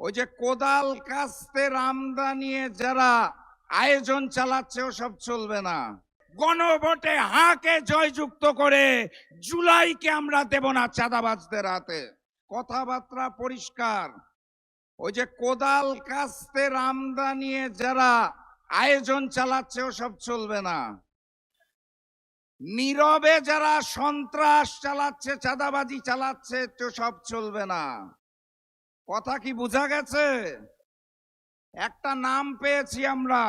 ওই যে কোদাল কাস্তে রামদা নিয়ে যারা আয়োজন চালাচ্ছে ওসব চলবে না। গণভোটে হাকে জয়যুক্ত করে জুলাইকে আমরা দেব না চাঁদাবাজদের হাতে। কথাবার্তা পরিষ্কার। ওই যে কোদাল কাস্তে রামদা নিয়ে যারা আয়োজন চালাচ্ছে ওসব চলবে না। নীরবে যারা সন্ত্রাস চালাচ্ছে, চাঁদাবাজি চালাচ্ছে, তো সব চলবে না। কথা কি বোঝা গেছে? একটা নাম পেয়েছি আমরা,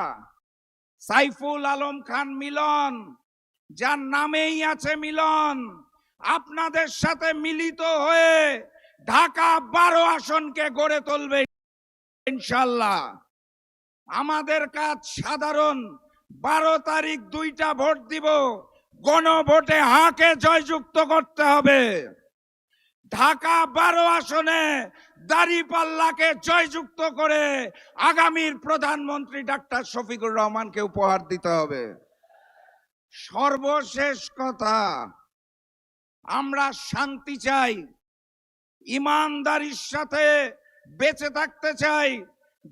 সাইফুল আলম খান মিলন, যার নামেই আছে মিলন। আপনাদের সাথে মিলিত হয়ে ঢাকা 12 আসনকে গড়ে তুলবে ইনশাআল্লাহ। আমাদের কাজ সাধারণ, 12 তারিখ 2টা ভোট দিব, গণভোটে হাকে জয়যুক্ত করতে হবে। ঢাকা 12 আসনে দাঁড়িপাল্লাকে জয়যুক্ত করে আগামীর প্রধানমন্ত্রী ডাক্তার শফিকুর রহমানকে উপহার দিতে হবে। সর্বশেষ কথা, আমরা শান্তি চাই, ইমানদারির সাথে বেঁচে থাকতে চাই,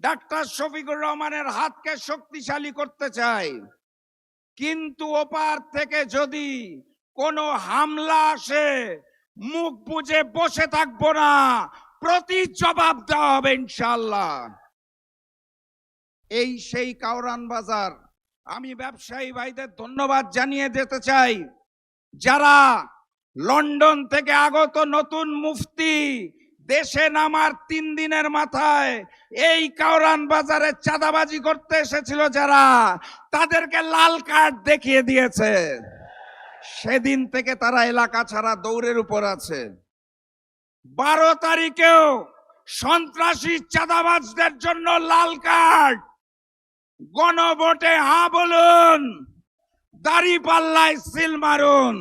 ডাক্তার শফিকুর রহমানের হাতকে শক্তিশালী করতে চাই। কিন্তু ওপার থেকে যদি কোনো হামলা আসে, মুখ বুজে বসে থাকবো না, প্রতি জবাব দেওয়া হবে ইনশাআল্লাহ। এই সেই কাওরান বাজার। আমি ব্যবসায়ী ভাইদের ধন্যবাদ জানিয়ে দিতে চাই, যারা লন্ডন থেকে আগত নতুন মুফতি দেশে নামার 3 দিনের মাথায় এই কাওরান বাজারে চাঁদাবাজি করতে এসেছিল, যারা তাদেরকে লাল কার্ড দেখিয়ে দিয়েছে। সেদিন থেকে তারা এলাকা ছাড়া দৌড়ের উপর আছে। 12 তারিখেও সন্ত্রাসী চাঁদাবাজদের জন্য লাল কার্ড। গণভোটে হ্যাঁ বলুন, দাঁড়িপাল্লায় সিল মারুন।